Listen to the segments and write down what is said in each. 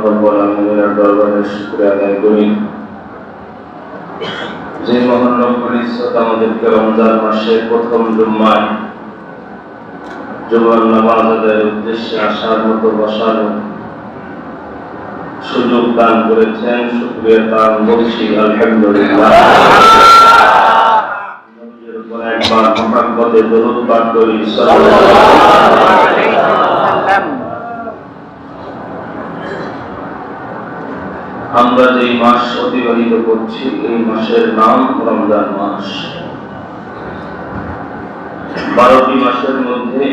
রব্বুল আলামিনের দরবারে শুকরিয়া আদায় করি যে মহান রব্বুল ইজ্জত আমাদেরকে রমজান মাসের প্রথম জুম্মায় জুমার নামাজ আদায়ের উদ্দেশ্যে আসার মতো বসার সুযোগ দান করেছেন। শুকরিয়া তার বলছি আলহামদুলিল্লাহ। নবীর উপর একবার মোহাম্মদে দরুদ পাঠ করি সাল্লাল্লাহু আলাইহি ওয়াসাল্লাম। আমরা যে মাস অতিবাহিত করছি এই মাসের নাম রমজান মাস। 12টি মাসের মধ্যে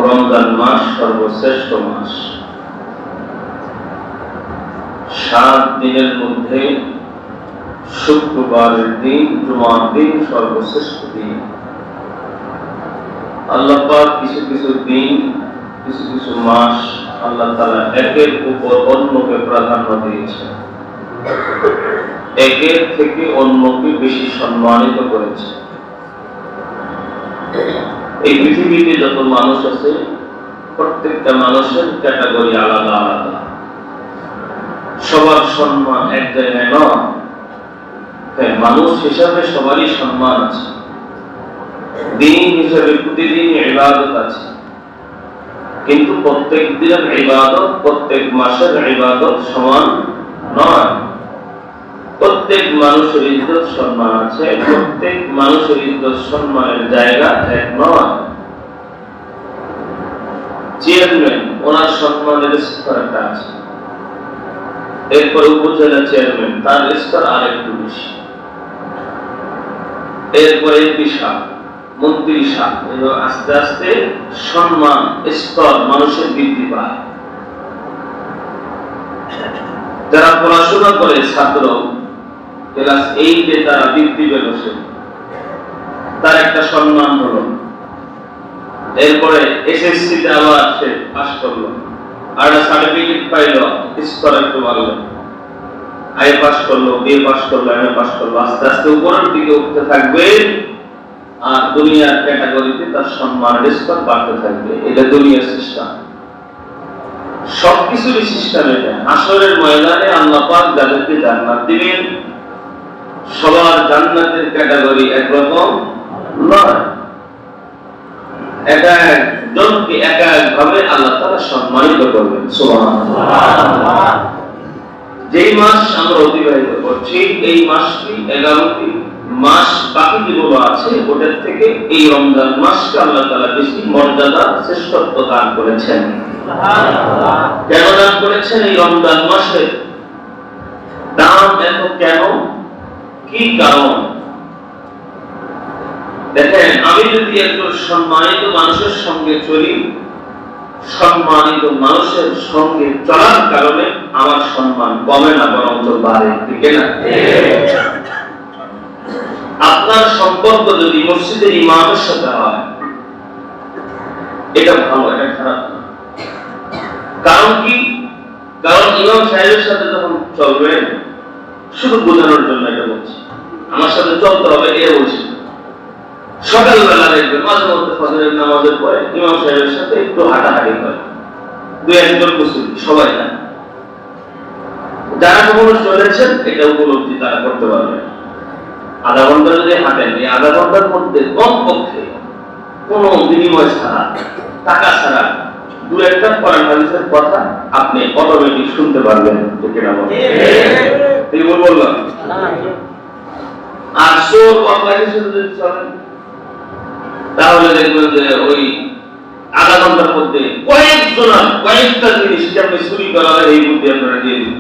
রমজান মাস সর্বশ্রেষ্ঠ মাস। 7 দিনের মধ্যে শুক্রবারের দিন জুমার দিন সর্বশ্রেষ্ঠ দিন। আল্লাহ পাক কিছু কিছু দিন কিছু কিছু মাস আল্লাহ তাআলা একের উপর অন্যকে প্রাধান্য দিয়েছেন, একের থেকে অন্যকে বেশি সম্মানিত করেছে। এই পৃথিবীতে যত মানুষ আছে প্রত্যেকটা মানুষের ক্যাটাগরি আলাদা আলাদা, সবার সম্মান এক জায়গায় নয়। মানুষ হিসাবে সবারই সম্মান আছে, দিন হিসাবে প্রতিদিন ইবাদত আছে, কিন্তু প্রত্যেক দিনের ইবাদত প্রত্যেক মাসের ইবাদত সমান নয়। প্রত্যেক মানুষের ইজ্জত সম্মান আছে, প্রত্যেক মানুষের ইজ্জত সম্মানের জায়গা এক নয়। চেয়ারম্যান ওনার সম্মানের স্তর একটা আছে, এরপর উপজেলা চেয়ারম্যান তার স্তর আরেকটু বেশি, এরপরে এমপি সাহেব, মন্ত্রী সাহেব, আস্তে আস্তে সম্মান স্তর মানুষের বৃদ্ধি পায়। যারা পড়াশোনা করে ছাত্র ক্লাস 8-এ তারা বৃত্তি পেল, তার একটা সম্মান হলো। এরপরে এসএসসিতে আবার সে পাস করলো, আর সার্টিফিকেট পাইলো, স্তর একটু বাড়লো, আই পাস করলো, বি পাস করলো, এম পাস করলো, আস্তে আস্তে উপরের দিকে উঠতে থাকবে, আর দুনিয়ার ক্যাটাগরিতে তার সম্মানের স্তর বাড়তে থাকবে। এটা দুনিয়ার সিস্টেম, সবকিছুরই সিস্টেম এটা। হাসরের ময়দানে আল্লাহ পাক যাদেরকে জান্নাত দিবেন সবার জান্নাতের ক্যাটাগরি একরকম নয়। একা একজনকে একা একভাবে আল্লাহ তাআলা সম্মানিত করবেন। সুবহানাল্লাহ। যেই মাস আমরা অতিবাহিত করছি এই মাসটি 11টি মাস বাকি যেগুলো আছে ওটার থেকে এই রমজান মাসকে আল্লাহ তাআলা বেশি মর্যাদা শ্রেষ্ঠত্ব দান করেছেন। সুবহানাল্লাহ। কেন দান করেছেন? এই রমজান মাসের দাম এত কেন, কি কারণ? দেখেন, আমি যদি একজন সম্মানিত মানুষের সঙ্গে চলি, সম্মানিত মানুষের সঙ্গে চলার কারণে আমার সম্মান কমে না, বরঞ্চ বাড়ে, ঠিক না? আপনার সম্পর্ক যদি মসজিদের ইমামের সাথে হয় এটা ভালো, এটা খারাপ না। কারণ কি? কারণ ইমাম সাহেবের সাথে যখন চলবেন, শুধু বোঝানোর জন্য এটা বলছি, আমার সাথে চলতে হবে এ বলছি। সকালবেলা দেখবেন মাঝে মধ্যে ফজরের নামাজের পরে ইমাম সাহেবের সাথে একটু হাঁটাহাঁটি করে, 2-1 মুসলিম, সবাই না। যারা কখনো চলেছেন এটা উপলব্ধি তারা করতে পারবে। আধা ঘন্টা যদি হাঁটেন, এই আধা ঘন্টার মধ্যে কমপক্ষে কোনো বিনিময় ছাড়া, টাকা ছাড়া 2-1টা কোরআন হাদিসের কথা আপনি অটোমেটিক শুনতে পারবেন, ঠিক না? ঠিক বললাম? আর সোর কথা শুনতে চলেন তাহলে দেখবেন যে ওই আধা ঘন্টার মধ্যে কয়েকটা জিনিস আপনি চুরি করা হয় এই বুদ্ধি আপনারা দিয়ে দিন।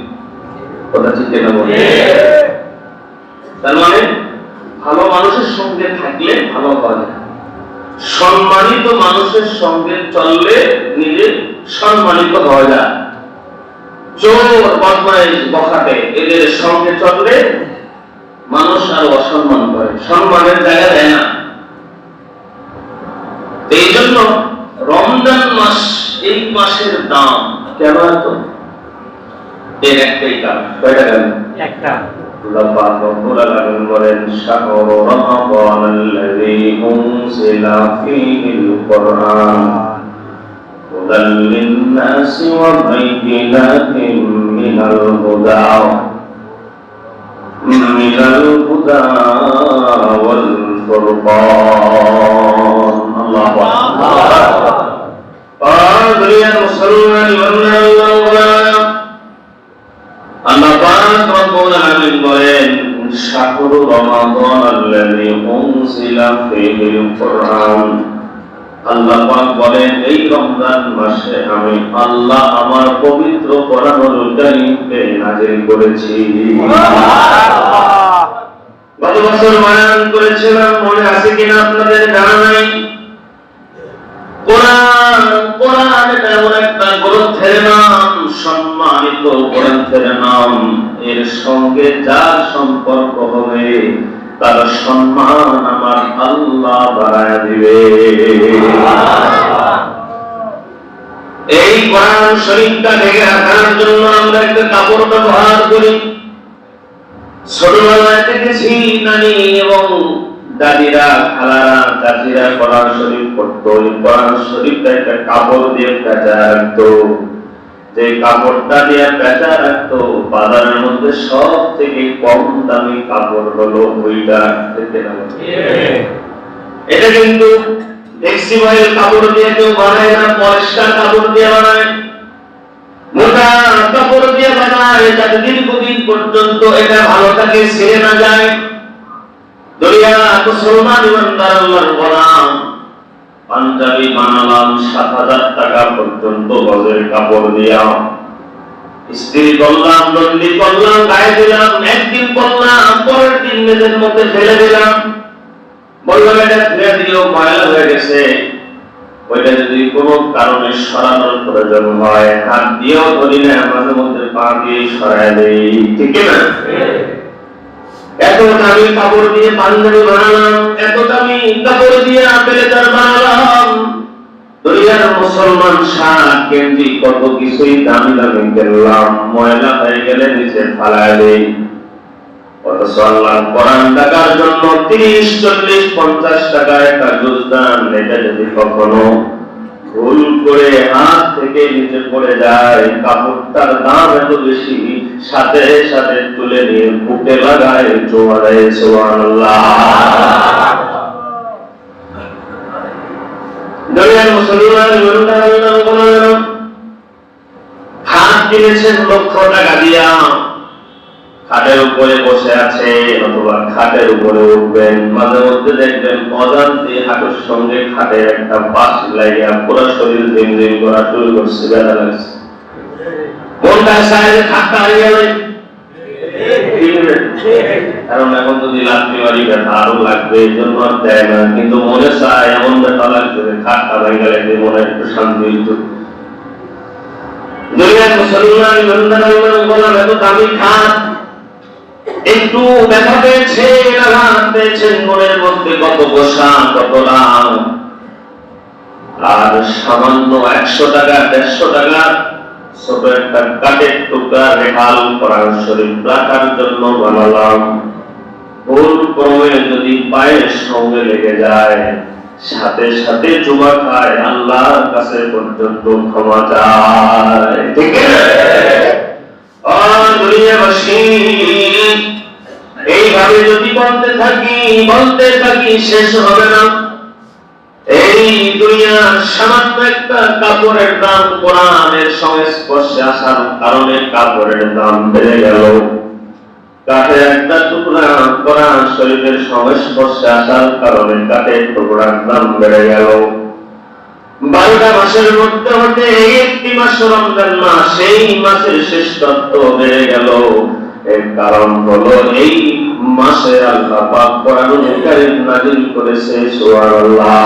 কথা ঠিক না? তার মানে ভালো মানুষের সঙ্গে থাকলে ভালো হয়, সম্মানিত মানুষের সঙ্গে চললে নিজে সম্মানিত হওয়া যায়। চোর, বদমাইশ, বখাটে এদের সঙ্গে চললে মানুষ আরো অসম্মান করে, সম্মানের জায়গা দেয় না। এই জন্য রমজান মাস, এই মাসের দাম কেন এত? এর একটাই কারণ। কয়টা কারণ? একটা। আল্লাহ পাক রব্বুল আলামিন বলেন, শাহরু রমাদানাল্লাযী উনজিলা ফীহিল কুরআন هدى للناس وبينات من الهدى والفرقان الله أكبر দুনিয়ার মুসলমান আল্লাহ পাক রব্বুল আলামিন বলেন শাহরু রমাদান আল্লাযী উনজিলা ফীহিল কুরআন আল্লাহ পাক বলেন এই রমজান মাসে আমি আল্লাহ আমার পবিত্র কোরআনুল কারীমকে নাযিল করেছি। গত বছর বয়ান করেছিলাম, মনে আছে কিনা আপনাদের জানা নাই? কোরআন এটা এমন একটা গ্রন্থের নাম, সম্মানিত গ্রন্থের নাম, এর সঙ্গে যার সম্পর্ক হবে তার সম্মান আমার আল্লাহ বাড়ায় দিবে। এই কোরআন শরীফটা ঢেকে রাখার জন্য আমরা একটা কাপড় ব্যবহার করি। ছোটবেলায় দেখেছি নানি এবং দাদিরা, খালারা, চাচিরা কোরআন শরীফ পড়তো। এই কোরআন শরীফটা একটা কাপড় দিয়ে পেঁচা রাখতো। যে কাপড়টা দিয়ে পেঁচা রাখতো, বাজারের মধ্যে সব থেকে কম দামি কাপড় হলো ওইটা। এটা কিন্তু টেক্সটাইল কাপড় দিয়ে কেউ বানায় না, পরিষ্কার কাপড় দিয়ে বানায়, মোটা কাপড় দিয়ে বানায়, যাতে দীর্ঘদিন পর্যন্ত এটা ভালো থাকে, ছিঁড়ে না যায়। দুনিয়া মুসলমান ইমানদার আল্লাহর গোলাম, পাঞ্জাবি বানালাম ৭,০০০ টাকা পর্যন্ত গজের কাপড় দিয়া, ইস্ত্রি করলাম, লন্ডি করলাম, গায়ে দিলাম, একদিন করলাম, পরের দিন মেঝের মধ্যে ফেলে দিলাম, বললাম এটা ফেলে দিলেও ময়লা হয়ে গেছে, ওইটা যদি কোনো কারণে সরানোর প্রয়োজন হয় হাত দিয়েও ধরি না, মাঝে মধ্যে পা দিয়ে সরাই দেই, ঠিক না? এত দামি কাপড় দিয়ে পাঞ্জাবি বানালাম, এত দামি কাপড় দিয়ে ব্লেজার বানালাম। দুনিয়ার মুসলমান শার্ট গেঞ্জি কত কিছুই দামি দামি কিনলাম, ময়লা হয়ে গেলে নিচে ফালায় দেই। অথচ আল্লাহর কোরআন টাকার জন্য ৩০, ৪০, ৫০ টাকা একটা জুজদান, এটা যদি কখনো ভুল করে হাত থেকে নিচে পড়ে যায়, কাপড়টার দাম এত বেশি, সাথে সাথে তুলে নিয়ে বুকে লাগায় জোয়ারে সুবহানাল্লাহ। দুনিয়ার মুসলমান হাত কিনেছেন লক্ষ টাকা দিয়া, খাটের উপরে বসে আছে অথবা খাটের উপরে উঠবেন, মাঝে মধ্যে দেখবেন অজান্তে হাঁটুর সঙ্গে খাটের একটা পাশ লাগিয়া পুরো শরীর ঝিমঝিম করা শুরু করছে, ব্যথা লাগছে, কোনটা সাইডে খাটটা হারিয়ে গেল। কারণ এখন যদি লাঠি মারি ব্যথা আরো লাগবে, এই জন্য আর দেয় না, কিন্তু মনে চায় এমন ব্যথা লাগছে খাটটা ভেঙে গেলে মনে একটু শান্তি হইত। দুনিয়ার মুসলমান বললাম এত দামি খাট, একটু ব্যথা পেয়েছে, আঘাত পেয়েছেন, মনের মধ্যে কত গোসা, কত রাগ, আর সামান্য ১০০ টাকা ১৫০ টাকা ছোট একটা কাঠের টুকরা রেহাল কোরআন শরীফ রাখার জন্য বানালাম। ভুল ক্রমে যদি পায়ের সঙ্গে লেগে যায়, সাথে সাথে চুমা খায়, আল্লাহর কাছে পর্যন্ত ক্ষমা চায়, ঠিক আছে? দুনিয়াবাসী এইভাবে যদি বলতে থাকি শেষ হবে না। এই দুনিয়ার সামান্য একটা কাপড়ের দাম কোরআনের সংস্পর্শে আসার কারণে কাপড়ের দাম বেড়ে গেল, কাঠের একটা টুকরা কোরআন শরীফের সংস্পর্শে আসার কারণে কাঠের টুকরার দাম বেড়ে গেল। 12টা মাসের মধ্যে হতে একটি মাস রমজান মাস, সেই মাসের শ্রেষ্ঠত্ব বেড়ে গেল। এর কারণ হলো এই মাসে আল্লাহ পাক কোরআনুল কারীম নাযিল করেছে, সুবহানাল্লাহ।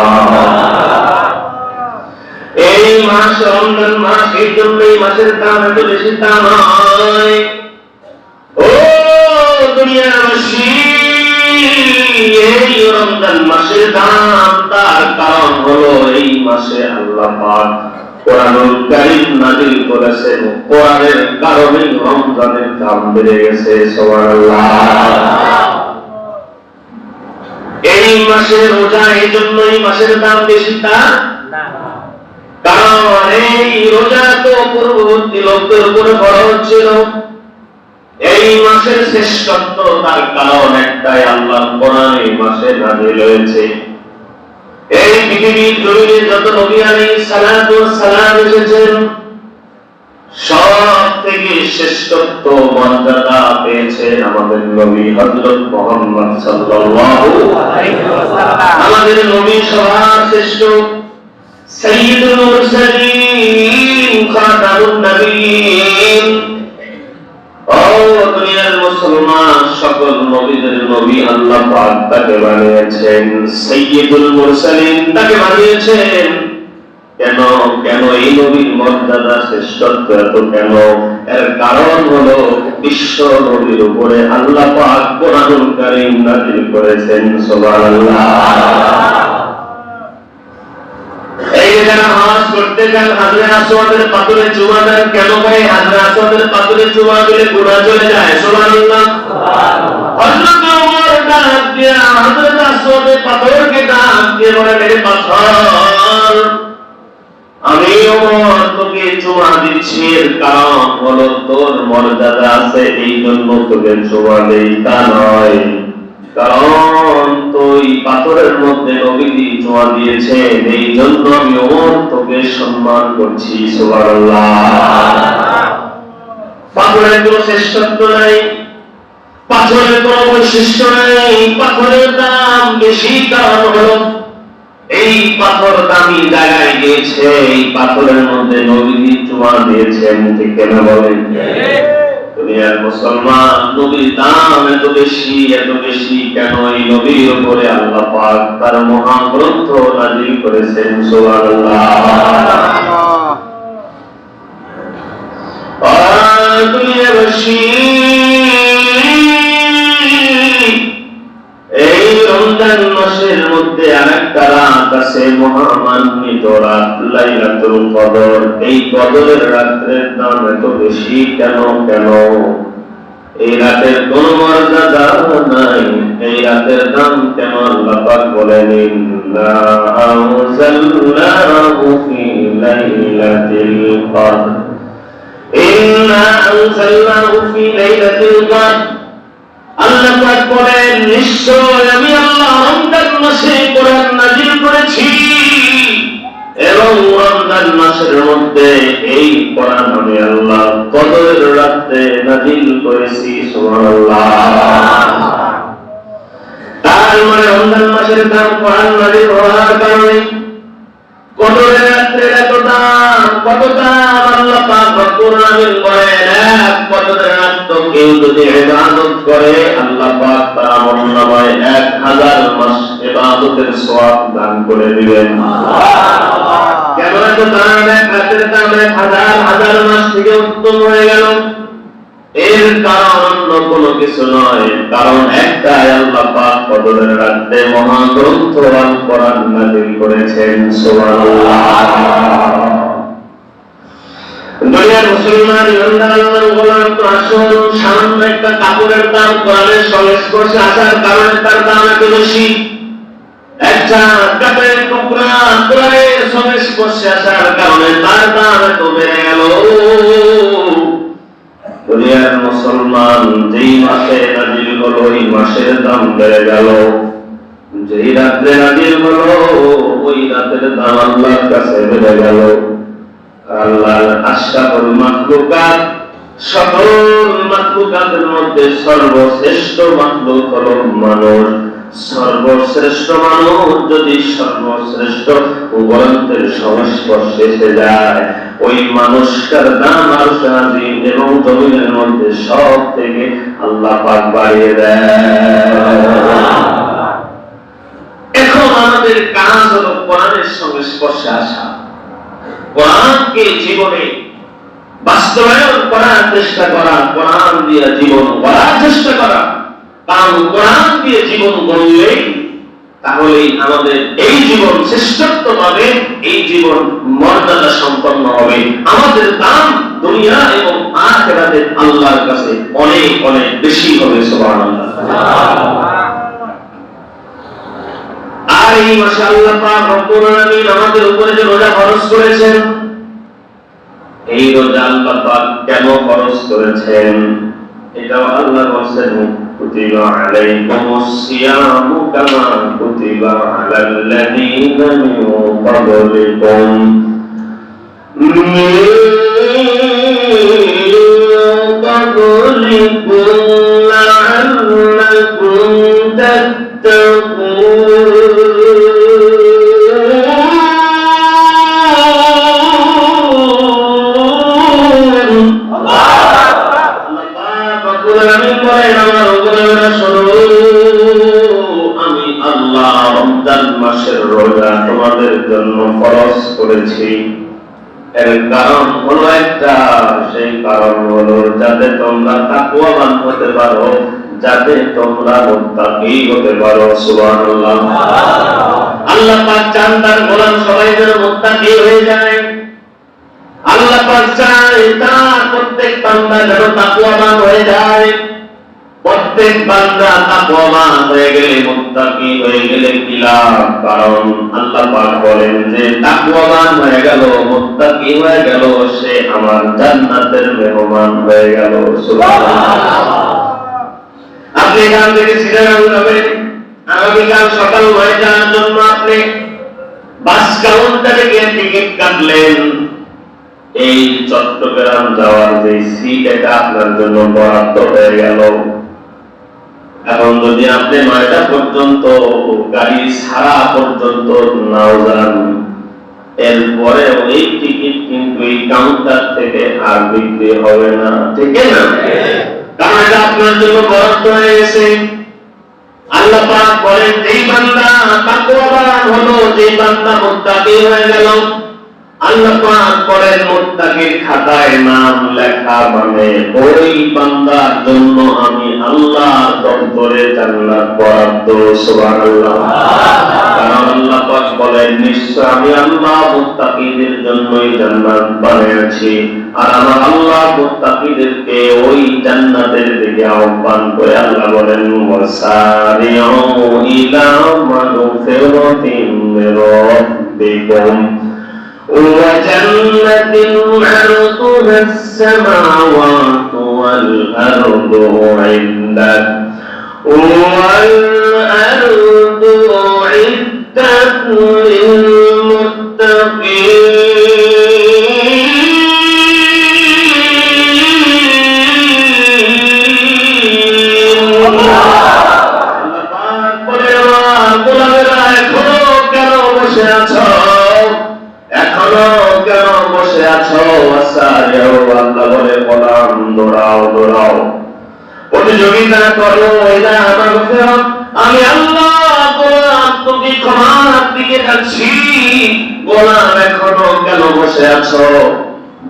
এই মাস রমজান মাস, এই জন্য এই মাসের দাম এত বেশি তা নয়। ও দুনিয়াবাসী, এই রমজান মাসের দাম, তার কারণ হলো এই মাসে আল্লাহ পাক কোরআনুল কারীম নাযিল করেছেন, কোরআনের কারণে রমজানের দাম বেড়ে গেছে, সুবহানাল্লাহ। এই মাসে রোজা, এই জন্য এই মাসের দাম বেশি তা না। কারণ এই রোজা তো পূর্ববর্তী লোকদের উপরে ফরজ ছিল। এই মাসের শ্রেষ্ঠত্ব তার কারণ একটাই, আল্লাহর কোরআন এই মাসে নাযিল হয়েছে। এই পৃথিবীর জমিনে যত নবী আলাইহিস সালাতু ওয়াস সালাম এসেছেন, সব থেকে শ্রেষ্ঠত্ব মর্যাদা পেয়েছেন আমাদের নবী হযরত মুহাম্মদ সাল্লাল্লাহু আলাইহি ওয়াসাল্লাম। আমাদের নবী সবার শ্রেষ্ঠ, সাইয়্যিদুল মুরসালিন, খাতামুন নবীয়্যিন। ও দুনিয়ার মুসলমান, সকল নবীদের নবী আল্লাহ পাক তাকে বানিয়েছেন সাইয়্যিদুল মুরসালিন, তাকে বানিয়েছেন। কেন কেন এই নবীর মর্যাদা শ্রেষ্ঠত্ব এত কেন? এর কারণ হলো বিশ্ব নবীর উপরে আল্লাহ পাক কোরআনুল কারীম নাযিল করেছেন। সুবহানাল্লাহ। এই যারা নামাজ পড়তে যান, হাজরে আসওয়াদের পাথরে চুমা দেন, কেন ভাই? হাজরে আসওয়াদের পাথরে চুমা দিলে গুনাহ চলে যায়। সুবহানাল্লাহ। হযরত ওমর ডাক দিয়ে হাজরে আসওয়াদের পাথরকে ডাক দিয়ে বলে, মেরে পাথর, আমি ওমর তোকে চুমা দিচ্ছি, এর কারণ হলো তোর মর্যাদা আছে এই জন্য তোকে চুমা দেই, তা নয়। কারণ তুই পাথরের মধ্যে নবীজি চুমা দিয়েছে, এই জন্য আমি ওমর তোকে সম্মান করছি। সুবহানাল্লাহ। পাথরের কোনো শ্রেষ্ঠত্ব নাই, পাথরের কোনো বৈশিষ্ট্য নাই, পাথরের দাম বেশি। কারণ হলো এই পাথর দামি জায়গায় গিয়েছে, এই পাথরের মধ্যে নবীজি চুমা দিয়েছেন। ঠিক কেন বলেন? দুনিয়ার মুসলমান, নবীর দাম এত বেশি, এত বেশি কেন? এই নবীর উপরে আল্লাহ পাক তার মহাগ্রন্থ নাযিল করেছেন। সুবহানাল্লাহ। দুনিয়াবাসী, এই রমজান মাসের মধ্যে আরেকটা রাত আছে, মহামান্বিত রাত লাইলাতুল কদর। এই কদরের রাতের দাম এত বেশি কেন কেন? এই রাতের কোন মর্যাদা নাই, এই রাতের দাম কেন? আল্লাহ পাক বলেন, ইন্না আনজালনাহু ফি লাইলাতিল কদর, ইন্না আনজালনাহু ফি লাইলাতিল কদর। আল্লাহ পাক বলেন, নিশ্চয় আমি আল্লাহ রমজান মাসে কোরআন নাযিল করেছি, এবং রমজান মাসের মধ্যে এই কোরআন আমি আল্লাহ কদরের রাতে নাযিল করেছি। সুবহানাল্লাহ। তার মানে রমজান মাসের দাম কোরআন নাযিল হওয়ার কারণে কদরের রাতের এত দাম। কত দাম? আল্লাহ পাক কোরআনে বলেন, এক কদরের রাত কেউ যদি ইবাদত করে, আল্লাহ পাক তার আমলনামায় 1000 মাস ইবাদতের সওয়াব দান করে দিবেন। সুবহানাল্লাহ। কেমন এত দাম? এক রাতের দাম 1000 মাস থেকে উত্তম হয়ে গেল। এর কারণ অন্য কোনো কিছু নয়, কারণ একটাই, আল্লাহ পাক কদরের রাতে মহাগ্রন্থ আল কোরআন নাযিল করেছেন। সুবহানাল্লাহ। দুনিয়ার মুসলমান ইমানদার আল্লাহর গোলাম, তো আসল সামান্য একটা কাপড়ের দাম কোরআনের সংস্পর্শে আসার কারণে তার দাম এত বেশি। একটা কাপড়ের টুকরা কোরআনের সংস্পর্শে আসার কারণে তার দাম এত বেড়ে গেল। দুনিয়ার মুসলমান, যেই মাসে নাযিল হলো ওই মাসের দাম বেড়ে গেল, যেই রাতে নাযিল হলো ওই রাতের দাম আল্লাহর কাছে বেড়ে গেল। আল্লাহর আশরাফুল মাখলুকাত, সকল মাখলুকাতের মধ্যে সর্বশ্রেষ্ঠ মাখলুক হলো মানুষ। সর্বশ্রেষ্ঠ মানুষ যদি সর্বশ্রেষ্ঠ গ্রন্থের সংস্পর্শে এসে যায়, ওই মানুষটার দাম আরশে আজিম এবং জমিনের মধ্যে সব থেকে আল্লাহ পাক বাড়িয়ে দেয়। এখন আমাদের কাজ হলো কোরআনের সংস্পর্শে আসা, কোরআনকে জীবনে বাস্তবায়ন করার চেষ্টা করা, কোরআন দিয়ে জীবন গড়ার চেষ্টা করা। কারণ কোরআন দিয়ে জীবন গড়লে তাহলেই আমাদের এই জীবন শ্রেষ্ঠত্ব পাবে, এই জীবন মর্যাদা সম্পন্ন হবে, আমাদের দাম দুনিয়া এবং আখিরাতে আল্লাহর কাছে অনেক অনেক বেশি হবে। সুবহানাল্লাহ। আর এই মাসে আল্লাহ পাক রব্বুল আলামিন আমাদের উপরে যে রোজা ফরজ করেছেন, এই রোজা আল্লাহ পাক কেন ফরজ করেছেন এটাও আল্লাহ বলেন, কুতিবা আলাইকুমুস সিয়ামু কামা কুতিবা আলাল লাযীনা মিন ক্বাবলিকুম লাআল্লাকুম তাত্তাকুন। আমি আল্লাহ রমজান মাসের রোজা তোমাদের জন্য ফরজ করেছি। এর কারণ হলো একটা, সেই কারণ হলো যাতে তোমরা তাকওয়াবান হতে পারো, যাতে তোমরা মুত্তাকি হতে পারো। সুবহানাল্লাহ। আল্লাহ পাক চান তার গোলাম সবাই যেন মুত্তাকি হয়ে যায়। আল্লাহ পাক চায় তার প্রত্যেক বান্দা যেন তাকওয়াবান হয়ে যায়। প্রত্যেক বান্দা তাকওয়াবান হয়ে গেলে, মুত্তাকি হয়ে গেলে কি লাভ? কারণ আল্লাহ পাক বলেন যে তাকওয়াবান হয়ে গেল, মুত্তাকি হয়ে গেল, সে আমার জান্নাতের মেহমান হয়ে গেল। সুবহানাল্লাহ। আপনি এখান থেকে সিরাজগঞ্জ যাবেন, আগামীকাল সকাল ৯টার জন্য আপনি বাস কাউন্টারে গিয়ে টিকিট কাটলেন। এই চট্টগ্রাম যাওয়ার যে সিট, এটা আপনার জন্য বরাদ্দ হয়ে গেল। এখন যদি আপনি ৯টা পর্যন্ত গাড়ি ছাড়া পর্যন্ত নাও যান, এরপরে ওই টিকিট কিন্তু এই কাউন্টার থেকে আর বিক্রি হবে না, ঠিক না? কারণ এটা আপনার জন্য বরাদ্দ হয়ে গেছে। আল্লাহ পাক বলেন যেই বান্দা তাকওয়াবান হলো, যেই বান্দা মুত্তাকি হয়ে গেল, আল্লাহ পাক বলেন মুত্তাকির খাতায় নাম লেখা মানে ওই বান্দার জন্য আমি আল্লাহ দপ্তরে জান্নাত বরাদ্দ। সুবহানাল্লাহ। কারণ আল্লাহ পাক বলেন নিশ্চয় আমি আল্লাহ মুত্তাকিদের জন্যই জান্নাত বানিয়েছি, আর আমার আল্লাহ মুত্তাকিদেরকে ওই জান্নাতের দিকে আহ্বান করে আল্লাহ বলেন ওয়াসারিউ ইলা মাগফিরাতিন মির রাব্বিকুম وجنة عرضها السماوات والأرض أعدت للمتقين। এখনো কেন বসে আছো? আল্লাহ বলে গোলাম দৌড়াও দৌড়াও, প্রতিযোগিতা করো, এটা আমার ফেরত। আমি আল্লাহ গোলাম তুমি ক্ষমার দিকে যাচ্ছি। গোলাম এখনো কেন বসে আছো?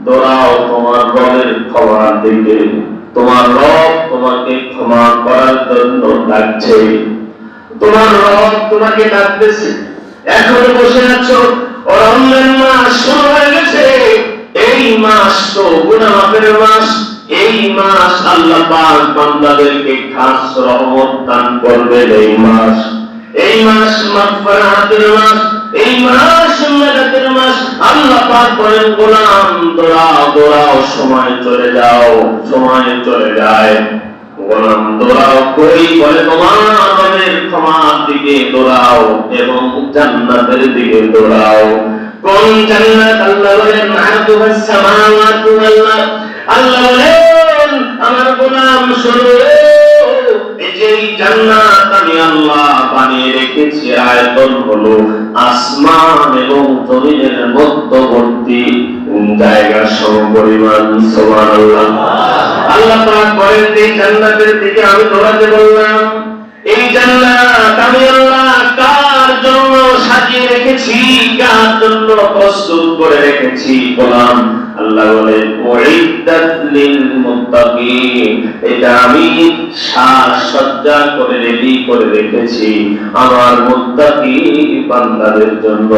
দৌড়াও তোমার রবের ক্ষমার দিকে। তোমার রব তোমাকে ক্ষমা করার জন্য ডাকছে, তোমার রব তোমাকে ডাকতেছে। এখনো বসে আছো? রমজান মাস শুরু হয়ে গেছে। এই মাস তো গুনাহ মাফের মাস। এই মাস আল্লাহ পাক বান্দাদেরকে খাস রহমত দান করবেন। এই মাস মাগফিরাতের মাস, এই মাস নাজাতের মাস। আল্লাহ পাক বলেন গোলাম দৌড়াও দৌড়াও, সময় চলে যাও, সময় চলে যায়। গোলাম দৌড়াও কই? বলে তোমার রবের ক্ষমার দিকে দৌড়াও এবং জান্নাতের দিকে দৌড়াও। কোন জান্নাত? আল্লাহ বলেন আরদুহাস সামাওয়াতু ওয়াল আরদ। আল্লাহ বলেন আমার গোলাম শোনো, এই যে জান্নাত আমি আল্লাহ বানিয়ে রেখেছি, আয়তন হলো আসমান এবং জমিনের মধ্যবর্তী জায়গা সমপরিমাণ। সুবহানাল্লাহ। আল্লাহ পাক বলেন এই জান্নাতের দিকে আমি দৌড়াতে বললাম। এই জান্নাত আমি আল্লাহ কার জন্য সাজিয়ে রেখেছি, কার জন্য প্রস্তুত করে রেখেছি? গোলাম আল্লাহ বলেন উইদ্দাত লিল মুত্তাকিন, এটা আমি সাজসজ্জা করে রেডি করে রেখেছি আমার মুত্তাকি বান্দাদের জন্য।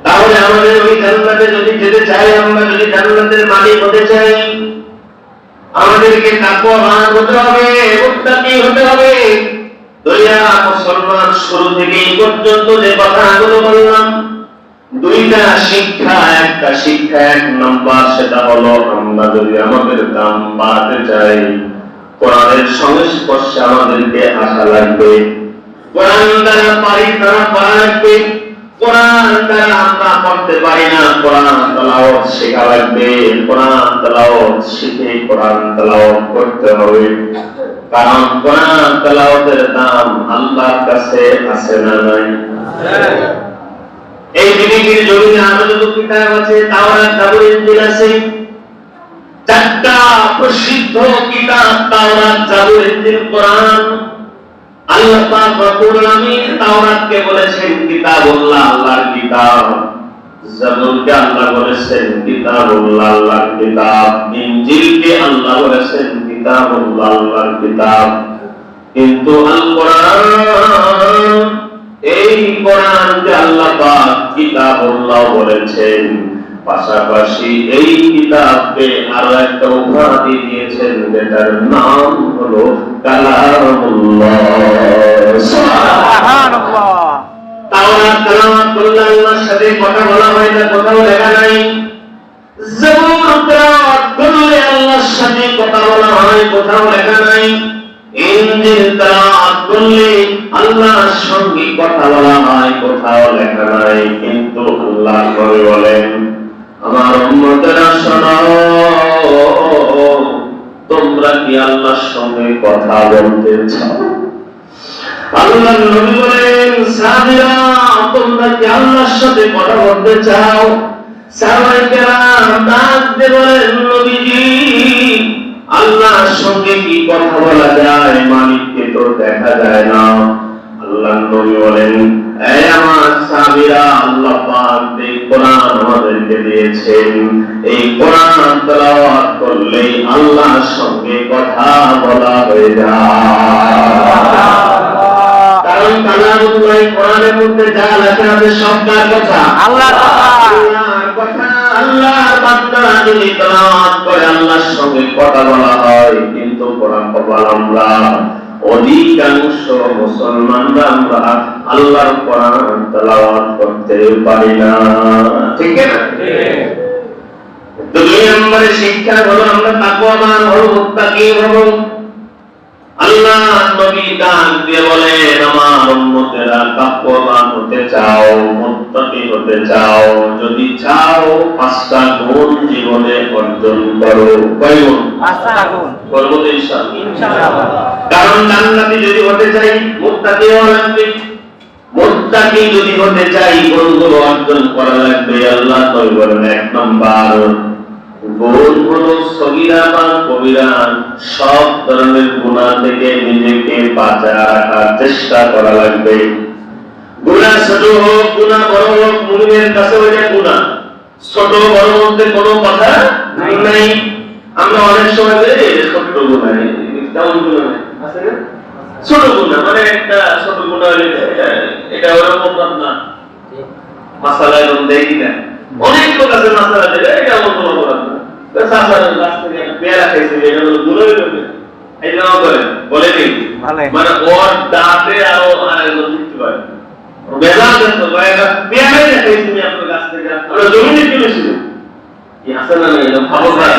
তাহলে আমাদের ওই জান্নাতে যদি যেতে চাই, আমরা যদি জান্নাতের মালিক হতে চাই, আমাদেরকে তাকওয়াবান হতে হবে, মুত্তাকি হতে হবে। দুনিয়া মুসলমান শুরু থেকে এই পর্যন্ত যে কথাগুলো বললাম, দুইটা শিক্ষা, একটা শিক্ষা এক নাম্বার, সেটা হলো আমরা যদি আমাদের দাম বাড়াতে চাই, কোরআনের সংস্পর্শে আমাদেরকে আসা লাগবে। কোরআন দ্বারা পারি তারা পড়া লাগবে। কোরআন দ্বারা আমরা পড়তে পারি না, কোরআন তেলাওয়াত শেখা লাগবে। কোরআন তেলাওয়াত শিখে কোরআন তেলাওয়াত করতে হবে। কারণ কোরআন তেলাওয়াতের দাম আল্লাহর কাছে আছে না নাই? এই পৃথিবীর জমিনে আরো যত কিতাব আছে, তাওরাত, জাবুর, ইনজিল আছে। চারটা প্রসিদ্ধ কিতাব, তাওরাত, জাবুর, ইনজিল, কোরআন। আল্লাহ পাক রব্বুল আলামিন তাওরাতকে বলেছেন কিতাবুল্লাহ, আল্লাহর কিতাব। জাবুরকে আল্লাহ বলেছেন কিতাবুল্লাহ, আল্লাহর কিতাব। ইনজিলকে আল্লাহ বলেছেন কিতাবুল্লাহ, আল্লাহর কিতাব। কিন্তু আল কোরআন, এই কোরআনকে আল্লাহ পাক কিতাবুল্লাহ বলেছেন, পাশাপাশি এই কিতাবকে আরো একটা উপাধি দিয়েছেন, যেটার নাম হলো কালামুল্লাহ। সুবহানাল্লাহ। তাওরাত তেলাওয়াত করলে আল্লাহর সাথে কথা বলা হয় না, কোথাও লেখা নাই। জাবুর তেলাওয়াত করলে আল্লাহর সাথে কথা বলা হয়, কোথাও লেখা নাই। ইনজিল তেলাওয়াত করলে আল্লাহর সঙ্গে কথা বলা হয়, কোথাও লেখা নাই। কিন্তু আল্লাহ নবী বলেন, আমার উম্মতেরা শোনো, তোমরা কি আল্লাহর সঙ্গে কথা বলতে চাও? আল্লাহর নবী বলেন, সাহাবীরা, তোমরা কি আল্লাহর সাথে কথা বলতে চাও? সাহাবায়ে কেরাম ডাক দিয়ে বলেন, নবীজি, আল্লাহর সঙ্গে কি কথা বলা যায়? মালিককে তো দেখা যায় না। আল্লাহর নবী বলেন, এই আমার সাহাবীরা, আল্লাহ পাক এই কোরআন আমাদেরকে দিয়েছেন, এই কোরআন তেলাওয়াত করলেই আল্লাহর সঙ্গে কথা বলা হয়ে যায়। কারণ কালামুল্লাহ, কোরআনের মধ্যে যা লেখা আছে সব কার কথা? আল্লাহর কথা। আল্লাহর কথা। আল্লাহর বান্দারা যদি তেলাওয়াত করে আল্লাহর সঙ্গে কথা বলা হয়। কিন্তু কোরআন কপাল আমরা অধিকাংশ মুসলমানরা আমরা আল্লাহর কোরআন তেলাওয়াত করতে পারি না, ঠিক না? দুই নম্বরে শিক্ষা হলো আমরা তাকওয়াবান হব, মুত্তাকি হব। আল্লাহ নবী ডাক দিয়ে বলেন, আমার উম্মতেরা তাকওয়াবান হতে চাও, মুত্তাকি হতে চাও, যদি চাও 5টা গুণ জীবনে অর্জন করো। কয় গুণ? 5টা গুণ। করব তো ইনশাআল্লাহ। কারণ জান্নাতি যদি হতে চাই, মুত্তাকি হওয়া লাগবে। মুত্তাকি যদি হতে চাই, গুণগুলো অর্জন করা লাগবে। আল্লাহ নবী বলেন, 1 নম্বর গুণ হলো সগীরা বা কবিরা, সব ধরনের গুনাহ থেকে নিজেকে বাঁচিয়ে রাখার চেষ্টা করা লাগবে। গুনাহ ছোট হোক, গুনাহ বড় হোক, মুমিনের কাছে ওইটা গুনাহ। ছোট বড় মধ্যে কোনো কথা নাই। আমরা অনেক সময় বলি ছোট গুনাহ, তেমন গুনাহ আছে না? ছোট গুনাহ মানে একটা ছোট গুনাহ হলে এটা ওরকম না। মাসালা এরকম দেয় কিনা? অনেক লোক আছে মাসালা দেয়, এটা অন্য অপরাধ না। সাধারণ গাছ থেকে পেয়ারা খাইছে, এটা হলো গুনাহ হবে। এই জন্য বলেনি মানে ওর দাঁতে আরো দিতে পারে। বেলা দেখো পেয়ারাই দেখাই তুমি আপনার গাছ থেকে, আমরা জমিনে কিনেছিল কি আসে না? এটা ভালো ভাই,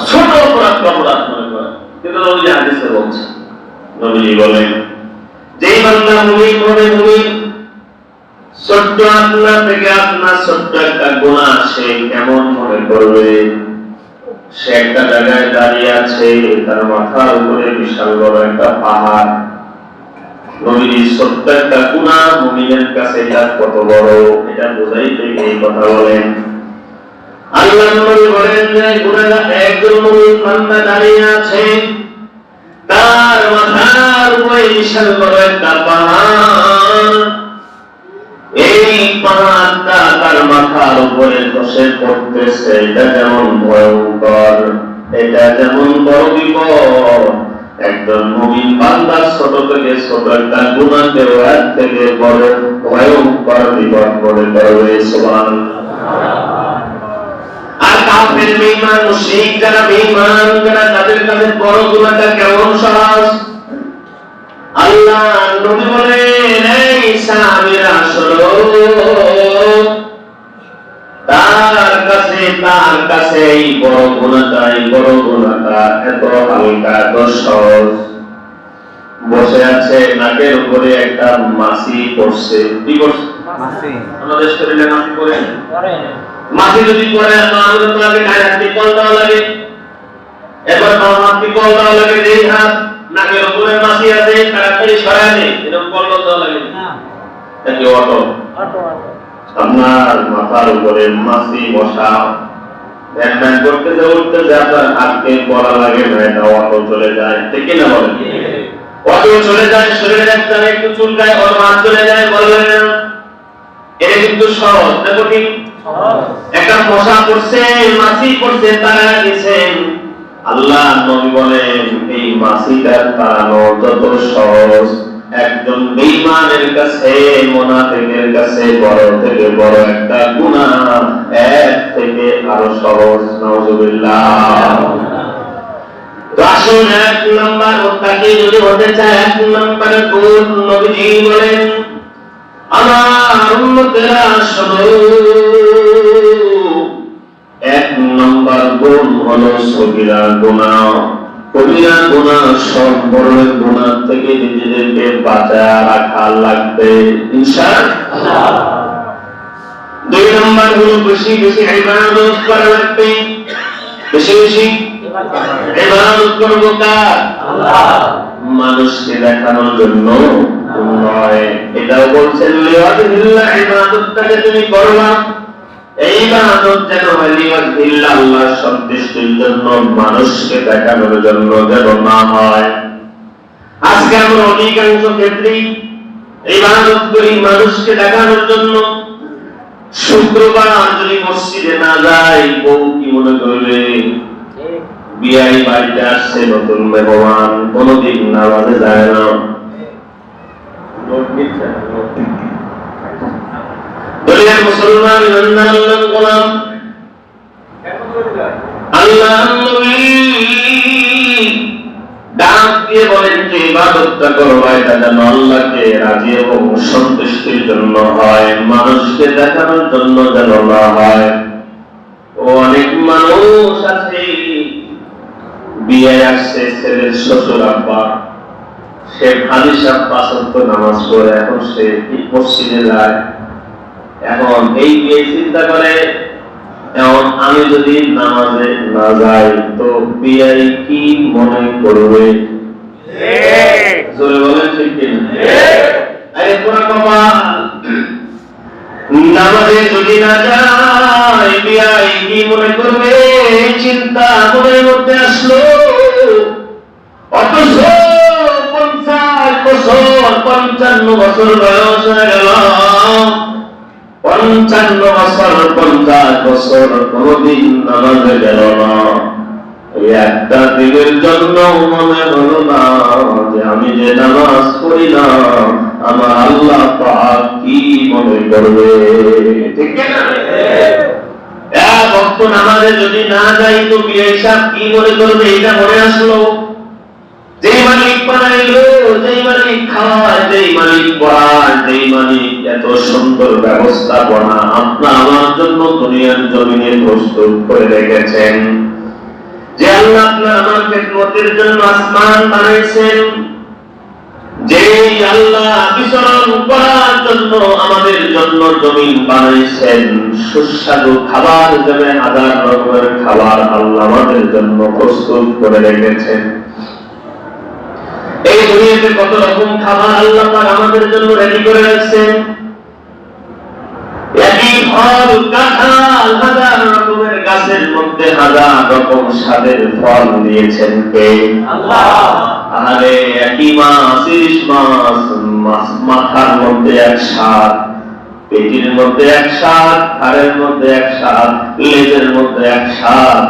ছোট অপরাধ অপরাধ মনে করে। কিন্তু নবী হাদিসে বলছে, নবী বলেন, যেই বান্দা মুমিন হবে, মুমিন ছোট্ট আপনার থেকে আপনার ছোট্ট একটা গুনাহ সে কেমন মনে করবে? সে একটা জায়গায় দাঁড়িয়ে আছে, তার মাথার উপরে বিশাল বড় একটা পাহাড়। নবীর ছোট্ট একটা গুনাহ মুমিনের কাছে এটা কত বড়, এটা বোঝাইতে এই কথা বলেন। আল্লাহ নবী বলেন যে গুনাহগার একজন মুমিন বান্দা দাঁড়িয়ে আছে, তার মাথার উপরে বিশাল বড় একটা পাহাড়। এই পাহাড়টা তার মাথার উপরে ধসে পড়তেছে, এটা যেমন ভয়ঙ্কর, এটা যেমন বড় বিপদ। একজন মুমিন বান্দা ছোট থেকে ছোট একটা গুনাহকে ওর থেকে বড় ভয়ঙ্কর বিপদ মনে করবে। সুবহানাল্লাহ। আর কাফের বেঈমান মুশরিক যারা বেঈমান যারা তাদের কাছে বড় গুনাহটা কেমন সহজ। আল্লাহ নবী বলেন এই সাহাবীরা শোনো, তার কাছে এই বড় গুনাহটা এত হালকা এত সহজ। বসে আছে নাকের উপরে একটা মাছি পড়ছে, কি করছে? মাছি। আমাদের শরীরে মাছি পড়ে মাছি যদি পড়ে আমাদের তো আগে গায়ে হাতে কল দেওয়া লাগে, এবার হাতে কল দেওয়া লাগে, যেই হাত নাকের উপরে মাছি আছে তাড়াতাড়ি সরায় নেই, এরকম কল দেওয়া লাগে না। নাকি অটো আপনার মাথার উপরে মাছি বসা ব্যান করতে উঠতে আপনার হাতকে পড়া লাগে না, এটা অটো চলে যায়, ঠিক না বলেন? অটো চলে যায়, শরীরের একটা একটু চুলকায়, ওর হাত চলে যায়, বললেন না এটা কিন্তু সহজ না কঠিন? একটা মশা পড়ছে মাছি পড়ছে তারা দিয়েছেন, আল্লাহ নবী বলেন এই মাছিটার তাড়ানো যত সহজ একজন বেঈমানের কাছে মুনাফিকের কাছে বড় থেকে বড় একটা গুনাহ এর থেকে আরো সহজ। নাউজুবিল্লাহ। রাসূল এক নাম্বার মুত্তাকি যদি হতে চায়, এক নাম্বারে গুণ নবীজি বলেন আমার উম্মতেরা শোনো, এক নাম্বার গুণ হলো সগীরা গুনাহ। কবিরা গুনাহ সব বড় গুনাহ থেকে নিজেদেরকে বাঁচায় রাখা লাগবে ইনশাআল্লাহ। দুই নাম্বার হলো বেশি বেশি ইবাদত করা লাগবে, বেশি বেশি ইবাদত করব কার? আল্লাহ। মানুষকে দেখানোর জন্য নয়, এটাও বলছেন লিওয়াজিল্লাহ, ইবাদতটাকে তুমি করবা এই ইবাদত যেন লিওয়াজিল্লাহ আল্লাহর সন্তুষ্টির জন্য, মানুষকে দেখানোর জন্য যেন না হয়। আজকে আমরা অধিকাংশ ক্ষেত্রেই ইবাদত করি মানুষকে দেখানোর জন্য। শুক্রবার যদি মসজিদে না যাই বউ কি মনে করবে? বিয়াই বাড়িতে আসছে নতুন মেহমান, কোনদিন নামাজে যায় না, মুসলমান আল্লাহর গোলাম। আল্লাহ নবী ডাক দিয়ে বলেন যে ইবাদতটা করো এটা যেন আল্লাহকে রাজি এবং সন্তুষ্টির জন্য হয়, মানুষকে দেখানোর জন্য যেন না হয়। ও অনেক মানুষ আছে বিয়ে আসছে ছেলের শ্বশুর আব্বা, সে খালি সব 5 ওয়াক্ত নামাজ পড়ে, এখন সে মসজিদে যায়। এখন এই বিয়ে চিন্তা করে এখন আমি যদি নামাজে না যাই তো বিয়ে কি মনে করবে? জোরে বলেন ঠিক কিনা? আরে পুরা কপাল, নামাজে যদি না যায় বিয়ে কি মনে করবে চিন্তা মনের মধ্যে আসলো। অথচ 50 বছর 55 বছর বয়স হয়ে গেল, 55 বছর 50 বছর কোনদিন নামাজে গেল না। একটা দিনের জন্য মনে হলো না যে আমি যে নামাজ পড়ি না আমার আল্লাহ পাক কি মনে করবে? ঠিক না? এক ওয়াক্ত নামাজে যদি না যাই তো বিয়ে হিসাব কি মনে করবে? এটা মনে আসলো। যেই মালিক বানাইলো, যেই মালিক খাওয়ায়, যেই মালিক পড়ায়, যেই মালিক এত সুন্দর ব্যবস্থাপনা আপনার আমার জন্য দুনিয়ার জমিনে প্রস্তুত করে রেখেছেন, যে আল্লাহ আপনার আমার খেদমতের জন্য আসমান বানাইছেন, যে আল্লাহ বিচরণ করার জন্য আমাদের জন্য জমিন বানাইছেন, সুস্বাদু খাবার হিসেবে হাজার রকমের খাবার আল্লাহ আমাদের জন্য প্রস্তুত করে রেখেছেন। এই দুনিয়াতে কত রকম খাবার আল্লাহ পাক আমাদের জন্য রেডি করে রাখছেন। একই ফল কাঁঠাল হাজার রকমের গাছের মধ্যে হাজার রকম স্বাদের ফল দিয়েছেন কে? আল্লাহ। আরে একই মাছ, ইলিশ মাছ, মাথার মধ্যে এক স্বাদ, পেটির মধ্যে এক স্বাদ, ঘাড়ের মধ্যে এক স্বাদ, লেজের মধ্যে এক স্বাদ,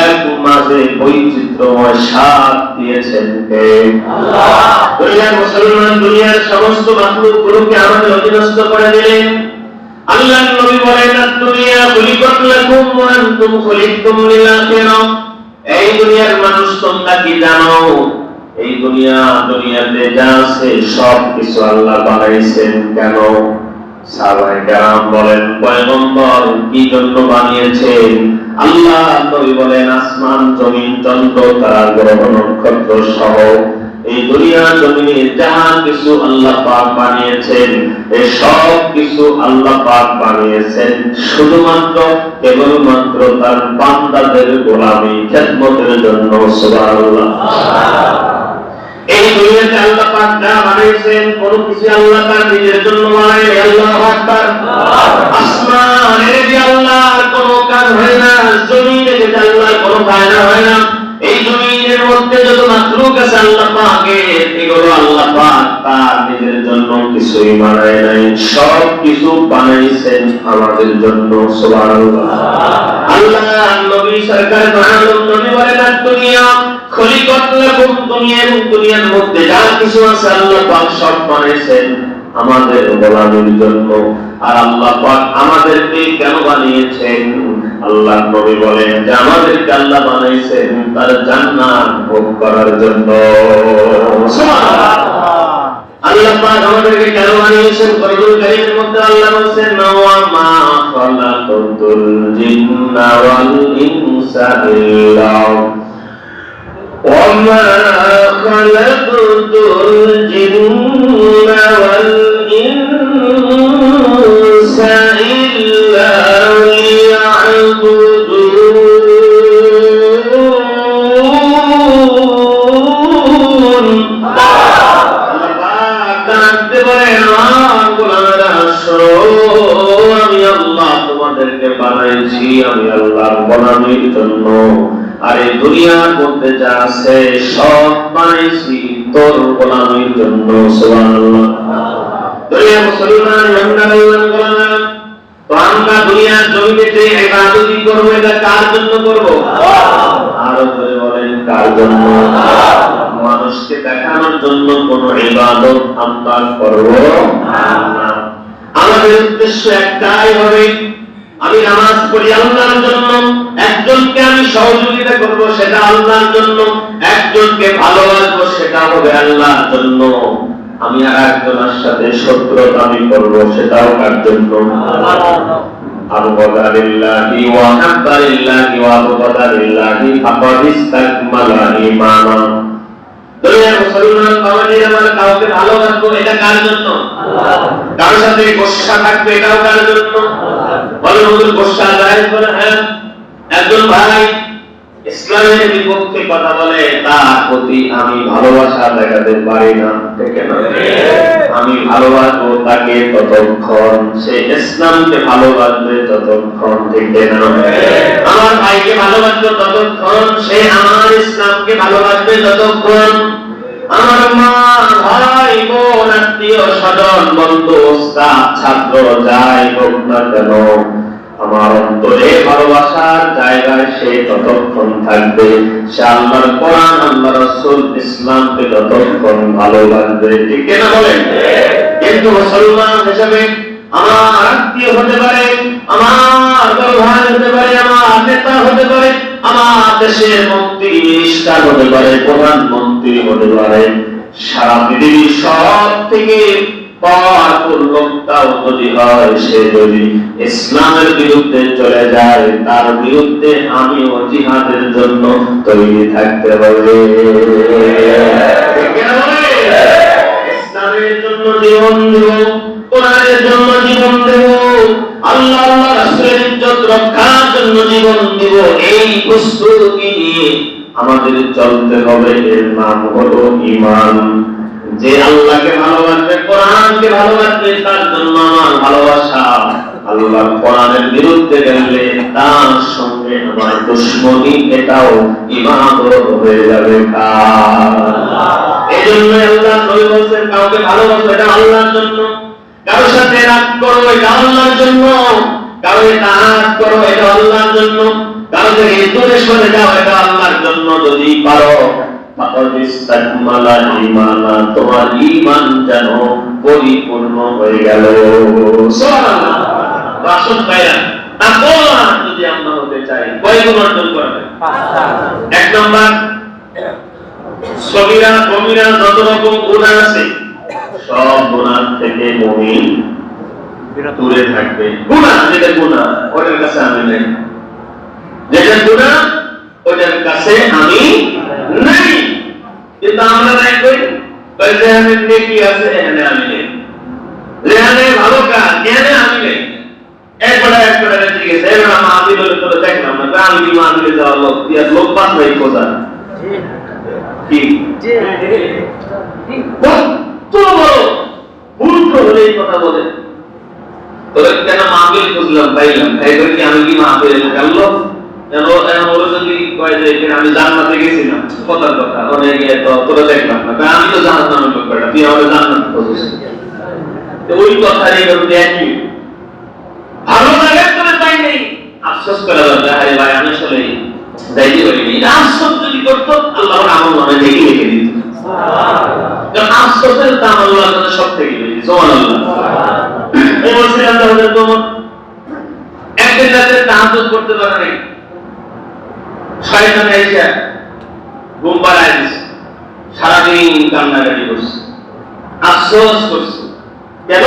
এক মাঝে বৈচিত্র্যময় স্বাদ দিয়েছেন কে? আল্লাহ। দুনিয়ার মুসলমান দুনিয়ার সমস্ত মাখলুকগুলোকে আমাদের অধীনস্থ করে দিলেন। আল্লাহর নবী বলেন দুনিয়া খুলিকাত লাকুম ওয়া আনতুম খুলিকতুম লিল আখিরাহ। এই দুনিয়ার মানুষ তোমরা কি জানো, এই দুনিয়াতে যা আছে সব কিছু আল্লাহ বানাইছেন কেন? সাহাবায়ে কেরাম বলেন পয়গম্বর কি জন্য বানিয়েছেন? আল্লাহ নবী বলেন আসমান জমিন চন্দ্র তারা গ্রহ নক্ষত্র সহ এই দুনিয়া জমিনে যা কিছু আল্লাহ পাক বানিয়েছেন এই সব কিছু আল্লাহ পাক বানিয়েছেন শুধুমাত্র কেবলমাত্র তার বান্দাদের গোলামি খেদমতের জন্য। সুবহানাল্লাহ। এই দুনিয়াতে আল্লাহ পাক যা বানিয়েছেন কোন কিছু আল্লাহ তার নিজের জন্য বানায়। আল্লাহু আকবার। আসমানের যে আল্লাহর কোনো কাজ হয় না, জমিনে যে আল্লাহর কোনো কাজ হয় না, এই জমিনের মধ্যে যত মাখলুক আছে আল্লাহ পাকের এগুলো আল্লাহ পাক তার নিজের জন্য কিছুই বানায় নাই, সব কিছু বানাইছেন আমাদের জন্য। সুবহানাল্লাহ। আল্লাহ নবী সরকার মানব নবী বলেন দুনিয়া খলিকাত লাকুম, দুনিয়ার মধ্যে যা কিছু আছে আল্লাহ পাক সব বানাইছেন আমাদের গোলামির জন্য। আর আল্লাহ পাক আমাদেরকে কেন বানিয়েছেন? আল্লাহ নবী বলেন যে আমাদেরকে আল্লাহ বানাইছেন তার জান্নাত ভোগ করার জন্য। সুবহানাল্লাহ। আল্লাহ পাক আমাদেরকে কেন বানিয়েছেন? কোরআনুল কারীমের মধ্যে আল্লাহ বলেন ওয়া মা খালাকাতুল জিন্না ওয়াল ইনসা ইল্লা وما خلقت الجن والإنس إلا ليعبدون। আমি আল্লাহ তোমাদেরকে বানাইছি আমি আল্লাহর গোলামির জন্য। আর এই দুনিয়ার মধ্যে যা আছে সব বানাইছি তোর গোলামির জন্য। সুবহানাল্লাহ। দুনিয়া মুসলমান গোলাম, তো আমরা দুনিয়ার জমিতে ইবাদত করব, এটা কার জন্য করব? আরো ধরে বলেন কার জন্য? মানুষকে দেখানোর জন্য কোন ইবাদত আমরা করব না। আমাদের উদ্দেশ্য একটাই হবে আমি নামাজ পড়ি আল্লাহর জন্য, একজনকে আমি সহযোগিতা করব সেটা আল্লাহর জন্য, একজনকে ভালোবাসবো সেটা হবে আল্লাহর জন্য। আমি আর একজনের সাথে শত্রুতা আমি করব সেটাও কার জন্য? আবগাদালিল্লাহি ওয়া হাব্বালিল্লাহি ওয়া আবগাদালিল্লাহি ফাকাদ ইসতাকমালা ঈমানা। দুনিয়ার মুসলমান বাবাজির আমার কাউকে ভালোবাসবো এটা কার জন্য? কার সাথে গোসা থাকবে এটাও কার জন্য? বলেন হুজুর গোসা জায়েজ? বলে হ্যাঁ। একজন ভাই ইসলামের বিপক্ষে কথা বলে তার প্রতি আমি ভালোবাসা দেখাতে পারি না, ঠিক না? আমি ভালোবাসবো তাকে ততক্ষণ সে ইসলামকে ভালোবাসবে ততক্ষণ, ঠিক না? আমার ভাইকে ভালোবাসবো ততক্ষণ সে আমার ইসলামকে ভালোবাসবে ততক্ষণ। আমার মা ভাই বোন আত্মীয় স্বজন বন্ধু ওস্তাদ ছাত্র যাই হোক না কেন আমার অন্তরে ভালোবাসার জায়গায় সে ততক্ষণ থাকবে, সে আল্লাহর কোরআন আল্লাহর রাসূল ইসলামকে ততক্ষণ ভালোবাসবে, ঠিক না বলেন? কিন্তু মুসলমান হিসেবে আমার আত্মীয় হতে পারে, আমার বড় ভাই হতে পারে, আমার নেতা হতে পারে, আমার দেশের মন্ত্রী মিনিস্টার হতে পারে, প্রধানমন্ত্রী হতে পারে, সারা পৃথিবীর সব থেকে পাওয়ারফুল লোকটাও যদি হয় সে যদি ইসলামের বিরুদ্ধে চলে যায় তার বিরুদ্ধে আমিও জিহাদের জন্য তৈরি থাকতে হবে। ইসলামের জন্য জীবন দেব, কোরআনের জন্য জীবন দেব, আল্লাহ আল্লাহ রাসূলের ইজ্জত রক্ষার জন্য জীবন দেব। এই প্রস্তুতি নিয়ে আমাদের চলতে হবে। এর নাম হলো ঈমান। যে আল্লাহকে ভালোবাসবে কোরআনকে ভালোবাসবে তার জন্য আমার ভালোবাসা। আল্লাহর কোরআনের বিরুদ্ধে গেলে তার সঙ্গে আমার দুশমনি, এটাও ইবাদত হয়ে যাবে। এজন্য আল্লাহ নবী বলেন কাউকে ভালোবাসো এটা আল্লাহর জন্য, কারোর সাথে রাগ করো এটা আল্লাহর জন্য, কারো নারাজ করো এটা আল্লাহর জন্য, কারো থেকে দূরে সরে যাও এটা আল্লাহর জন্য। যদি পারো তোমার ঈমান যেন পরিপূর্ণ হয়ে গেল। সুবহানাল্লাহ। বাসন পাইরা তারপর যদি আমরা হতে চাই কয় গুণ অর্জন করবে? 1 নম্বর, সগীরা কবিরা যত রকম গুনাহ আছে সব গুনাহ থেকে মুমিন দূরে থাকবে। গুনাহ যেটা গুনাহ ওটার কাছে আমি নাই, যেটা গুনাহ ওটার কাছে আমি নাই। কিন্তু আমরা নাই কই যেখানে নেকি আছে এখানে আমি নেই, যেখানে ভালো কাজ এখানে আমি নেই। একবার ঠিক আছে, এবার আমি আদিলে তো দেখলাম না, আমি কি আদিলে যাওয়ার লোক দিয়া লোক পাস নাই খোঁজা কি কত বড় মূর্খ হলে এই কথা বলে। তোরা কেন মাহফিল খুঁজলাম পাইলাম, তাই করে কি আমি কি মাহফিল গেল আমি জান্নাতে গেছিলাম কথার কথা ওখানে গিয়ে তো তোরা দেখলাম না, আমি তো জান্নাতের লোক বেটা, তুই আমাদের জান্নাত খুঁজিস। ওই কথার এই করতে একই ভালো লাগে করে পাই নাই, আফসোস করা দরকার। আরে ভাই আমি আসলে যাইতে পারিনি, আফসোস যদি করতো আল্লাহর আমল নামে লিখে লিখে দিত। কারণ আফসোসের দাম আল্লাহর কাছে সব থেকে বেশি। সুবহানাল্লাহ। এই বলছিলাম তাহলে তোমার একদিন রাতে তাহাজ্জুদ করতে পারে নাই, শয়তান এসে ঘুম পাড়ায় দিছে, সারাদিন কান্নাকাটি করছে, আফসোস করছে। কেন?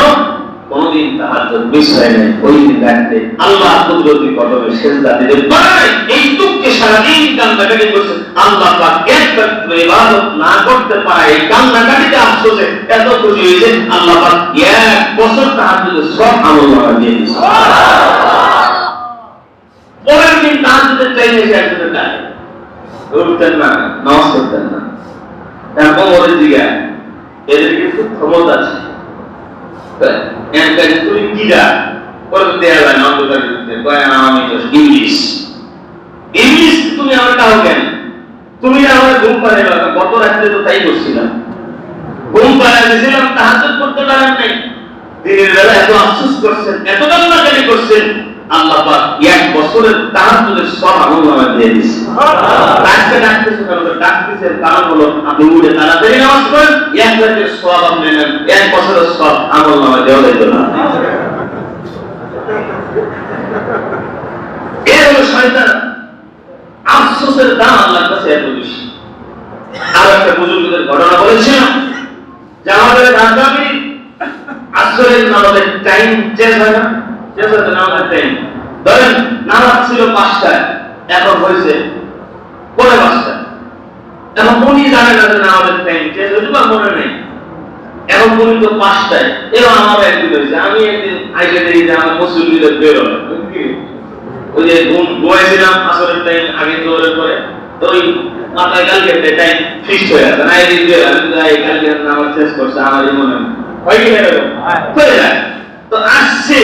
কোনদিন তাহাজ্জুদ মিস হয় নাই। ওই দিন রাতে আল্লাহ কুদরতি কদমে সিজদা দিতে পারে নাই, এই দুঃখে সারাদিন কান্নাকাটি করছে। আল্লাহ পাক একবার ইবাদত না করতে পারে এই কান্নাকাটিতে আফসোসে এত খুশি হয়েছে, আল্লাহ পাক 1 বছর তাহাজ্জুদের সব আমলনামা দিয়ে দিয়েছে। পরের দিন তাহাজ্জুদের টাইমে এসে একসাথে যায়, উঠতেন না, নামাজ পড়তেন না। এরকম ওদের দিকে এদের কিন্তু ক্ষমতা আছে, তুমি কিরা করে দেয়া যায় না অন্ধকার বিরুদ্ধে, আমি তো ইংলিশ ইংলিশ তুমি আমার কাউ কেন? তুমি আমার ঘুম পাড়ে গত রাত্রে তো তাই করছিলাম, ঘুম পাড়ে গেছিলাম, তাহাজ্জুদ করতে পারেন নাই, দিনের বেলা এত আফসোস করছেন, এত কান্নাকাটি করছেন, আল্লাহ পাক 1 বছরের তাহাজ্জুদের সব আমলনামা দিয়ে দিয়েছে। ডাকতে ডাকতেছে কারণ ডাকতেছেন কারণ হলো আপনি উঠে তাড়াতাড়ি নামাজ পড়েন, 1 রাতের সওয়াব আপনি নেন, 1 বছরের সব আমলনামা দেওয়া যাবে না। এই হলো শয়তান। আফসোসের দাম আল্লাহর কাছে এত বেশি। আর একটা বুজুর্গদের ঘটনা বলেছিলাম যে আমাদের আগামী আসরের নামাজের টাইম চেঞ্জ হয় না, চেঞ্জ হয় নামাজের টাইম। ধরেন নামাজ ছিল 5টায়, এখন হয়েছে 5:15। এখন উনি জানেন না যে নামাজের টাইম চেঞ্জ হয়েছে বা মনে নেই, এখন উনি তো 5টায়। এবার আমার একদিন হয়েছে, আমি একদিন আইসে দেখি যে আমার মুসল্লিদের বের হয়, ওই যে ঘুমাইছিলাম আসরের টাইম আগে জোরের পরে, তো ওই মাথায় কালকে টাইম ফিক্সড হয়ে আছে না, এই দিকে আমি কালকে নামাজ চেঞ্জ করছে আমারই মনে হয় কি এরকম হয়ে যায়। তো আসছে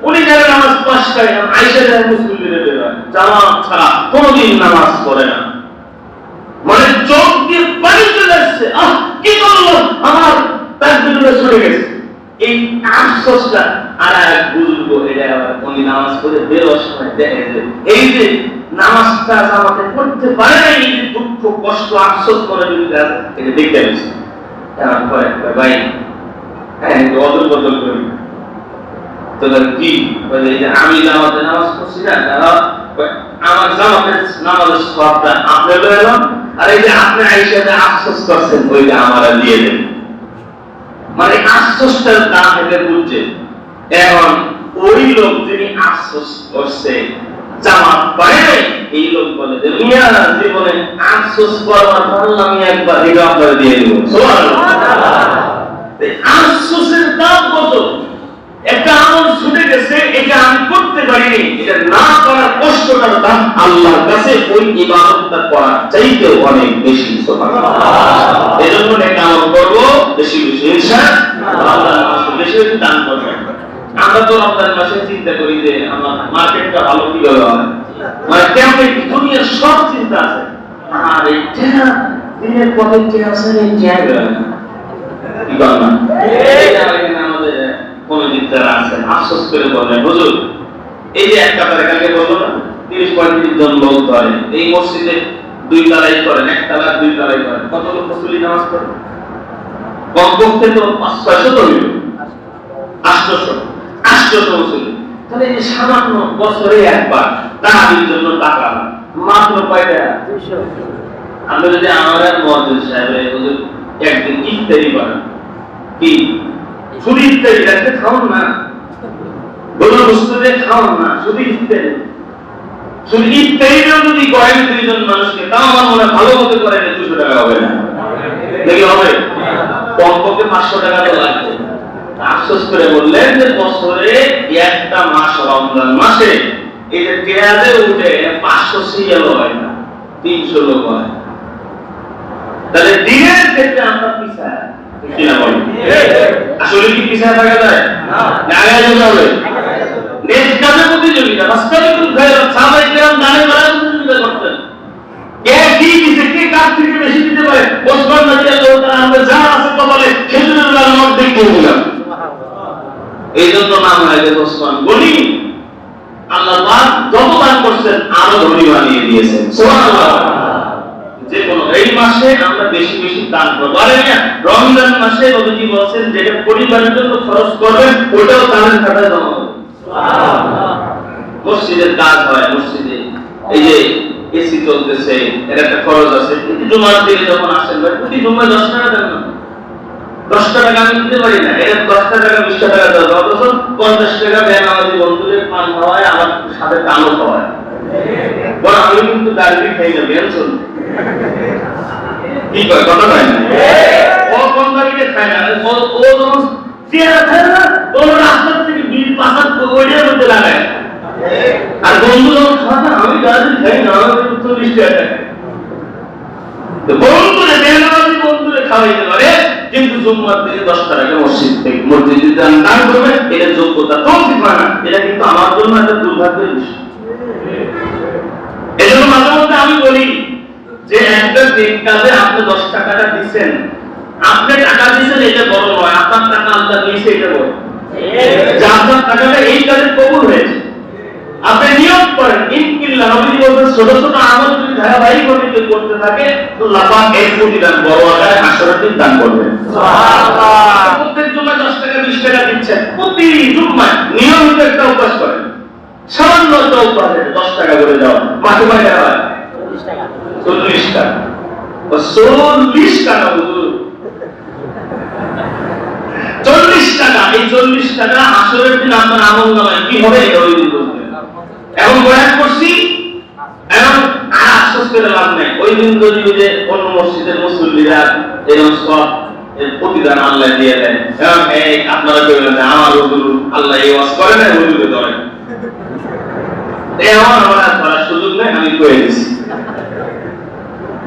উনি যারা নামাজ 5টায়, আইসা যায় মুসল্লিদের বের হয়, জামাত ছাড়া কোনোদিন নামাজ পড়ে না, মানে চোখ দিয়ে পানি চলে আসছে, কি করলো আমার তাকবীরটা ছুটে গেছে। এই আফসোসটা আর এক বুঝবো, এটা উনি নামাজ পড়ে বের হওয়ার সময় দেখে যে এই যে নামাজটা আমাকে পড়তে পারে না, এই যে দুঃখ কষ্ট আফসোস করে এটা দেখতে পেয়েছি। তারপরে ভাই হ্যাঁ অদল বদল করি তো কি আমি জামাতে নামাজ পড়ছি না, আমার জামাতের নামাজের সবটা আপনি লইলাম, আর এই যে আপনি আইসাতে আফসোস করছেন ওইটা আমার দিয়ে দেন, মানে আফসোসটার দাম এটা বুঝছে। এখন ওই লোক যিনি আফসোস করছে জামাত পায় নাই, এই লোক বলে যে মিয়া জীবনে আফসোস করবার পারলাম আমি একবার, এটা আপনারা দিয়ে দেব। আফসোসের দাম কত? একটা আমল ছুটে গেছে, এটা আমি করতে পারিনি, এটা না করার কষ্টটার দাম আল্লাহর কাছে ওই ইবাদতটা করার চাইতেও অনেক বেশি। সুবহানাল্লাহ। এজন্য একটা আমল করব বেশি বেশি ইনশাআল্লাহ, বেশি বেশি দান করব। আমরা তো রমজান মাসে চিন্তা করি যে আমার মার্কেটটা ভালো কিভাবে হবে, মানে কেমন দুনিয়ার সব চিন্তা আছে, আর এটা দিনের পথে কি আছে এই জায়গা কি বাবা এই জায়গা আমাদের কোন দিকদার আছে আফসোস করে বলেন হুজুর এই যে এক কাতারে কালকে বললো না 30-35 জন লোক ধরে এই মসজিদে 2 তালাই করেন, 1 তালা 2 তালাই করেন, কত লোক মুসল্লি নামাজ পড়ে? কমপক্ষে তো 500-600 তো হইল, 800 মুসল্লি। তাহলে এই সামান্য বছরে একবার তাহারির জন্য টাকা মাত্র কয়টা? আমরা যদি আমাদের মুয়াজ্জিন সাহেবের হুজুর একদিন ইফতারি করেন, কি শুধু ইফতারি রাখতে খাওয়ান না, বলুন বুঝতে খাওয়ান না, শুধু ইফতারি, শুধু ইফতারিও যদি করেন দুইজন মানুষকে, তাও আমার মনে হয় ভালো মতো করেন 200 টাকা হবে না, দেখি হবে কমপক্ষে 500 টাকা তো লাগবে। আফসোস করে বললেন যে বছরে একটা মাস রমজান মাসে এই যে পেঁয়াজে উঠে 500 সিএল হয় না, 300 লোক হয়। তাহলে দিনের ক্ষেত্রে আমরা পিছায় কিনা বলি, আসলে কি পিছায় থাকা যায় না? আগে যেতে হবে, নেট কাজে প্রতিযোগিতা, রাস্তাঘাটে ঘুরে সাহাবায়ে কেরাম দানে করার প্রতিযোগিতা করতেন, কে কি দিতে, কে কার থেকে বেশি দিতে পারে। ওসমান রাদিয়াল্লাহু তাআলা আমরা যা আছে কপালে খেজুরের মধ্যে দিয়ে দিলাম, এই জন্য নাম হয়ে গেছে ওসমান গনি। আল্লাহ পাক যত দান করছেন আরো ধনী বানিয়ে দিয়েছেন, সুবহানাল্লাহ। যে কোনো এই মাসে আমরা বেশি বেশি দান করব। আরে না, রমজান মাসে নবীজি বলেন যেটা পরিবারের জন্য খরচ করবেন ওটাও দানের খাতায় জমা হবে, সুবহানাল্লাহ। মসজিদের কাজ হয়, মসজিদে এই যে এসি চলতেছে, এর একটা খরচ আছে। কিন্তু জুমার দিনে যখন আসেন ভাই, প্রতি জুমায় 10 টাকা দেন না, 10 টাকা আমি দিতে পারি না, এটা 10 টাকা 20 টাকা দেওয়া, অথচ 50 টাকা দেন আমাদের বন্ধুদের পান খাওয়ায়, আমার সাথে কানও খাওয়ায়। বড় আমি কিন্তু দাঁড়িয়ে খাই না, বেঞ্চন কি কয় কথা হয় না, ও কোন দাঁড়িয়ে খায় না, ও যখন চেয়ার খায় না, ওর রাস্তা থেকে বিল পাসার ওইটার মধ্যে লাগায়। আর বন্ধু যখন খাওয়া না, আমি দাঁড়িয়ে খাই না, আমার 40 টাকা তো বন্ধুরে বেনামাজি বন্ধুরে খাওয়াইতে পারে, কিন্তু জুম্মার দিনে 10 টাকা মসজিদ থেকে মসজিদে দান করবে, এটা যোগ্যতা তৌফিক হয় না। এটা কিন্তু আমার জন্য একটা দুর্ভাগ্যের বিষয়। এজন্য মাঝে মধ্যে আমি বলি যে একটা দিন কাজে আপনি 10 টাকাটা দিচ্ছেন, আপনি টাকা দিচ্ছেন এটা বড় নয়, আপনার টাকা আল্লাহ দিয়েছে এটা বড়। যে আপনার টাকাটা এই কাজে কবুল হয়েছে, আপনি নিয়ত করেন ইনশাআল্লাহ। নবী বলেন ছোট ছোট আমল যদি ধারাবাহিকভাবে করতে থাকে তো আল্লাহ পাক এর প্রতিদান বড় আকারে হাসরের দিন দান করবেন, সুবহানাল্লাহ। প্রত্যেক জুমায় 10 টাকা 20 টাকা দিচ্ছেন, প্রতি জুমায় নিয়মিত একটা উপবাস করেন, সামান্য একটা উপবাস 10 টাকা করে দাও, মাসে কয় টাকা হয়? 40 টাকা। 40 টাকা হুজুর, 40 টাকা। এই 40 টাকা হাসরের দিন আপনার আমল নামায় কি হবে এটা ওই দিন বুঝবেন। এখন বয়ান করছি, এখন আর আফসোস করে লাভ নাই। ওই দিন যদি ওই যে অন্য মসজিদের মুসল্লিরা এরকম সব প্রতিদান আল্লাহ দিয়ে দেন, এখন এই আপনারা বলবেন আমার হুজুর আল্লাহ এই ওয়াজ করে না, হুজুরে ধরে এমন আমার করার সুযোগ নেই, আমি করে দিচ্ছি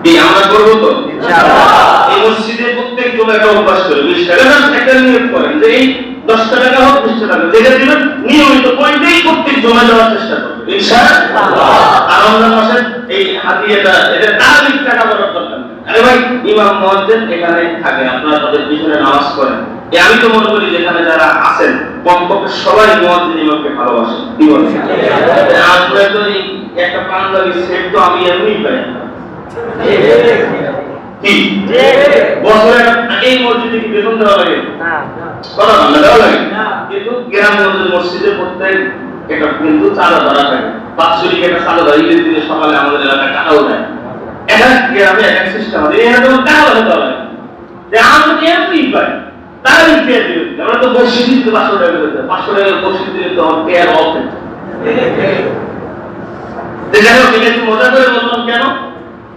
কি আমরা করবো তো ইনশাআল্লাহ। এই মসজিদে প্রত্যেক জুমায় একটা অভ্যাস করে 20 টাকা একটা নিয়োগ করেন যে এই 10 টাকা হোক 20 টাকা যেটা দিবেন নিয়মিত পয়েন্টেই প্রত্যেক জমা দেওয়ার চেষ্টা করবেন ইনশাআল্লাহ। আর রমজান মাসে এই হাদিয়াটা এটা তারিখ টাকা বরাদ্দ দরকার। আরে ভাই ইমাম মুয়াজ্জিন এখানে থাকে, আপনারা তাদের পিছনে নামাজ পড়েন। আমি তো মনে করি যেখানে যারা আছেন কমপক্ষে সবাই মুয়াজ্জিন ইমামকে ভালোবাসে, কি বলেন? আমরা তো একটা পাঞ্জাবি সেট তো আমি এমনিই পাই কি বছরে এই মসজিদে কি বেতন দেওয়া লাগে না, কথা না দেওয়া লাগে না, কিন্তু গ্রামগঞ্জের মসজিদে প্রত্যেক একটা কিন্তু চাঁদা ধরা থাকে, বাৎসরিক একটা চাঁদা ধরা, ঈদের দিনে সকালে আমাদের এলাকায় টাকাও দেয়। এক গ্রামে এক সিস্টেম আছে, এখানে টাকা দেওয়া লাগে যে আমরা তো এমনিই পাই, তারা দিয়ে দিবে। আমরা তো মসজিদ দিতে 500 টাকা দিতে, 500 টাকা মসজিদ দিলে তো আমার পেয়ার অফ যাই হোক। এটা একটু মজা করে বললাম কেন,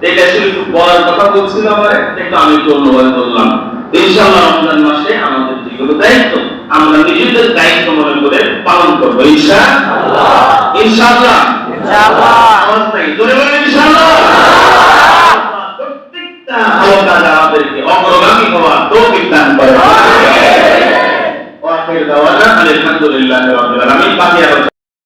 এটা আসলে একটু বলার কথা বলছিলাম, আমার একটু আমি একটু অন্যভাবে বললাম। ইনশাআল্লাহ রমজান মাসে আমাদের যেগুলো দায়িত্ব আমরা নিজেদের দায়িত্ব মনে করে পালন করবো ইনশাআল্লাহ, ইনশাআল্লাহ, ইনশাআল্লাহ। আওয়াজ নাই, জোরে বলেন ইনশাআল্লাহ। প্রত্যেকটা ভালো কাজ আমাদেরকে অগ্রগামী হওয়ার তৌফিক দান করেন। ওয়া আখির দাওয়ানা আলহামদুলিল্লাহি রাব্বিল আলামিন।